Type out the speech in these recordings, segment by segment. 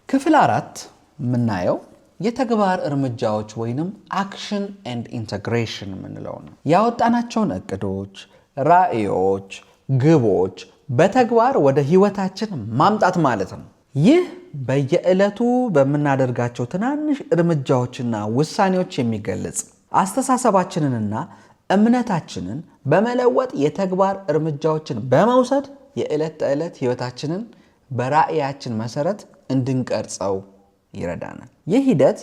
ክፍል 4 ምናየው የተግባር እርምጃዎች ወይንም አክሽን ኤንድ ኢንተግሬሽን ምንለው ነው። ያወጣናቸውን እቅዶች፣ ራዕዮች፣ ግቦች በተግባር ወደ ህይወታችን ማምጣት ማለት ነው። ይህ በየዕለቱ በመናደርጋቸው ትናንሽ እርምጃዎችና ውሳኔዎች የሚገለጽ አስተሳሰባችንንና እምነታችንን በመለወጥ የተግባር እርምጃዎችን በመውሰድ የዕለት ተዕለት ህይወታችንን በራዕያችን መሰረት እንድንቀርጸው ይረዳናል። ይህ ሂደት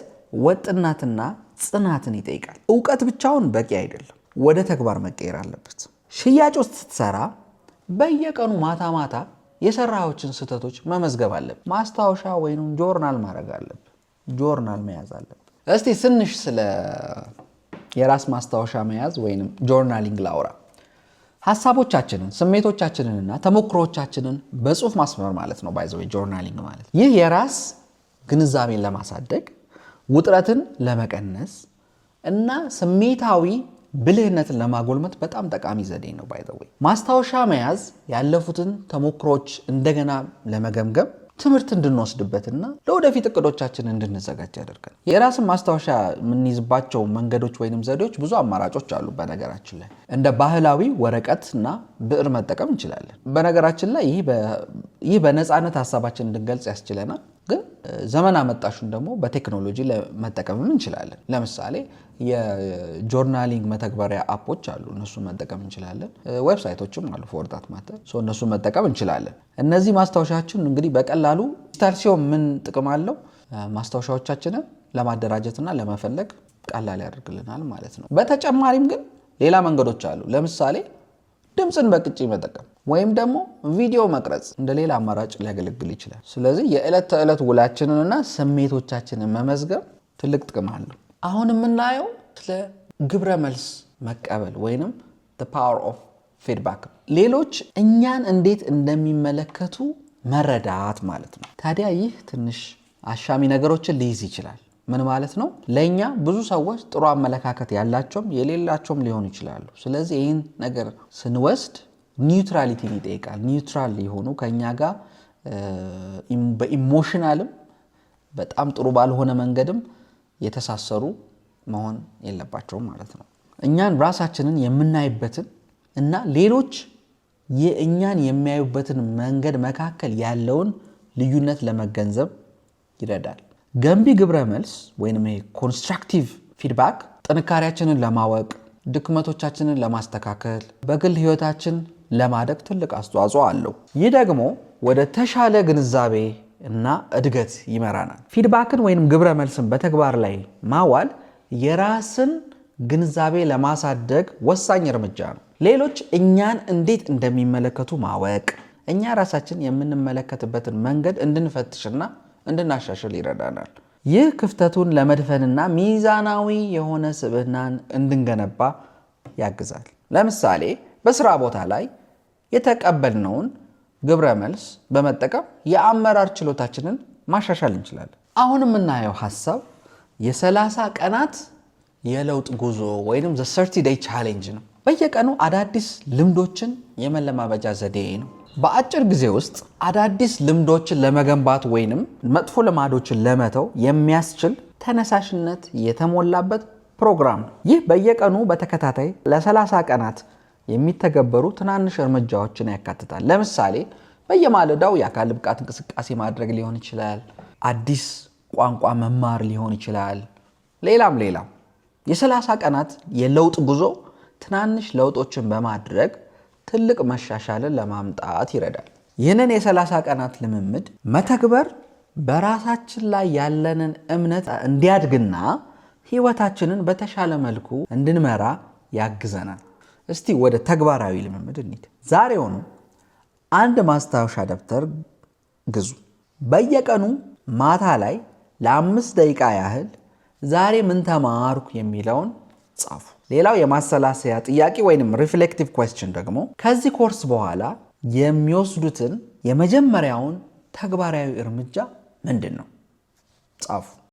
ወጥነትና ጽናትን ይጠይቃል። ዕውቀት ብቻውን በቂ አይደለም፣ ወደ ተግባር መቀየር አለበት። ሽያጭ ውስጥ ስትሰራ በየቀኑ ማታ ማታ የሰራዎችን ስህተቶች መመዝገብ አለብህ። ማስታወሻ ወይም ጆርናል ማድረግ አለብህ። ጆርናል መያዝ አለብህ። እስቲ ትንሽ ስለ የራስ ማስታወሻ መያዝ ወይም ጆርናሊንግ ላውራ። ሐሳቦቻችንን፣ ስሜቶቻችንንና ተሞክሮቻችንን በጽሁፍ ማስፈር ማለት ነው። ባይ ዘ ወይ ጆርናሊንግ ማለት ይህ የራስ ግንዛቤን ለማሳደግ፣ ውጥረትን ለመቀነስ እና ስሜታዊ ብልህነትን ለማጎልመት በጣም ጠቃሚ ዘዴ ነው። ባይ ዘ ወይ ማስታወሻ መያዝ ያለፉትን ተሞክሮች እንደገና ለመገምገም፣ ትምህርት እንድንወስድበትና ለወደፊት እቅዶቻችን እንድንዘጋጅ ያደርጋል። የራስን ማስታወሻ የምንይዝባቸው መንገዶች ወይንም ዘዴዎች ብዙ አማራጮች አሉ። በነገራችን ላይ እንደ ባህላዊ ወረቀትና ብዕር መጠቀም እንችላለን። በነገራችን ላይ ይህ በነፃነት ሀሳባችን እንድንገልጽ ያስችለናል። ግን ዘመን አመጣሹን ደግሞ በቴክኖሎጂ መጠቀምም እንችላለን። ለምሳሌ የጆርናሊንግ መተግበሪያ አፖች አሉ፣ እነሱን መጠቀም እንችላለን። ዌብሳይቶችም አሉ ፎር ዳት ማተር፣ እነሱን መጠቀም እንችላለን። እነዚህ ማስታወሻችን እንግዲህ በቀላሉ ዲጂታል ሲሆን ምን ጥቅም አለው? ማስታወሻዎቻችንን ለማደራጀትና ለመፈለግ ቀላል ያደርግልናል ማለት ነው። በተጨማሪም ግን ሌላ መንገዶች አሉ። ለምሳሌ ድምፅን በቅጂ መጠቀም ወይም ደግሞ ቪዲዮ መቅረጽ እንደ ሌላ አማራጭ ሊያገለግል ይችላል። ስለዚህ የዕለት ተዕለት ውላችንንና ስሜቶቻችንን መመዝገብ ትልቅ ጥቅም አለው። አሁን የምናየው ስለ ግብረ መልስ መቀበል ወይንም the power of feedback፣ ሌሎች እኛን እንዴት እንደሚመለከቱ መረዳት ማለት ነው። ታዲያ ይህ ትንሽ አሻሚ ነገሮችን ሊይዝ ይችላል። ምን ማለት ነው? ለኛ ብዙ ሰዎች ጥሩ አመለካከት ያላቸውም የሌላቸውም ሊሆኑ ይችላሉ። ስለዚህ ይህን ነገር ስንወስድ ኒውትራሊቲን ይጠይቃል። ኒውትራል የሆኑ ከኛ ጋር በኢሞሽናልም በጣም ጥሩ ባልሆነ መንገድም የተሳሰሩ መሆን የለባቸውም ማለት ነው። እኛን ራሳችንን የምናይበትን እና ሌሎች የእኛን የሚያዩበትን መንገድ መካከል ያለውን ልዩነት ለመገንዘብ ይረዳል። ገንቢ ግብረ መልስ ወይንም ኮንስትራክቲቭ ፊድባክ ጥንካሬያችንን ለማወቅ፣ ድክመቶቻችንን ለማስተካከል፣ በግል ህይወታችን ለማደግ ትልቅ አስተዋጽኦ አለው። ይህ ደግሞ ወደ ተሻለ ግንዛቤ እና እድገት ይመራናል። ፊድባክን ወይንም ግብረ መልስን በተግባር ላይ ማዋል የራስን ግንዛቤ ለማሳደግ ወሳኝ እርምጃ ነው። ሌሎች እኛን እንዴት እንደሚመለከቱ ማወቅ እኛ ራሳችን የምንመለከትበትን መንገድ እንድንፈትሽና እንድናሻሽል ይረዳናል። ይህ ክፍተቱን ለመድፈንና ሚዛናዊ የሆነ ስብዕናን እንድንገነባ ያግዛል። ለምሳሌ በስራ ቦታ ላይ የተቀበልነውን ግብረ መልስ በመጠቀም የአመራር ችሎታችንን ማሻሻል እንችላለን። አሁን የምናየው ሐሳብ የ30 ቀናት የለውጥ ጉዞ ወይንም the 30 day challenge ነው። በየቀኑ አዳዲስ ልምዶችን የመለማመጃ ዘዴ ነው። በአጭር ጊዜ ውስጥ አዳዲስ ልምዶችን ለመገንባት ወይንም መጥፎ ልማዶችን ለመተው የሚያስችል ተነሳሽነት የተሞላበት ፕሮግራም ነው። ይህ በየቀኑ በተከታታይ ለ30 ቀናት የሚተገበሩ ትናንሽ እርምጃዎችን ያካትታል። ለምሳሌ በየማለዳው የአካል ብቃት እንቅስቃሴ ማድረግ ሊሆን ይችላል። አዲስ ቋንቋ መማር ሊሆን ይችላል። ሌላም የ30 ቀናት የለውጥ ጉዞ ትናንሽ ለውጦችን በማድረግ ትልቅ መሻሻልን ለማምጣት ይረዳል። ይህንን የ30 ቀናት ልምምድ መተግበር በራሳችን ላይ ያለንን እምነት እንዲያድግና ህይወታችንን በተሻለ መልኩ እንድንመራ ያግዘናል። እስቲ ወደ ተግባራዊ ልምምድ እንሂድ። ዛሬውኑ አንድ ማስታወሻ ደብተር ግዙ። በየቀኑ ማታ ላይ ለ5 ደቂቃ ያህል ዛሬ ምን ተማርኩ የሚለውን ጻፉ። ሌላው የማሰላሰያ ጥያቄ ወይንም ሪፍሌክቲቭ ኩዌስችን ደግሞ ከዚህ ኮርስ በኋላ የሚወስዱትን የመጀመሪያውን ተግባራዊ እርምጃ ምንድን ነው? ጻፉ።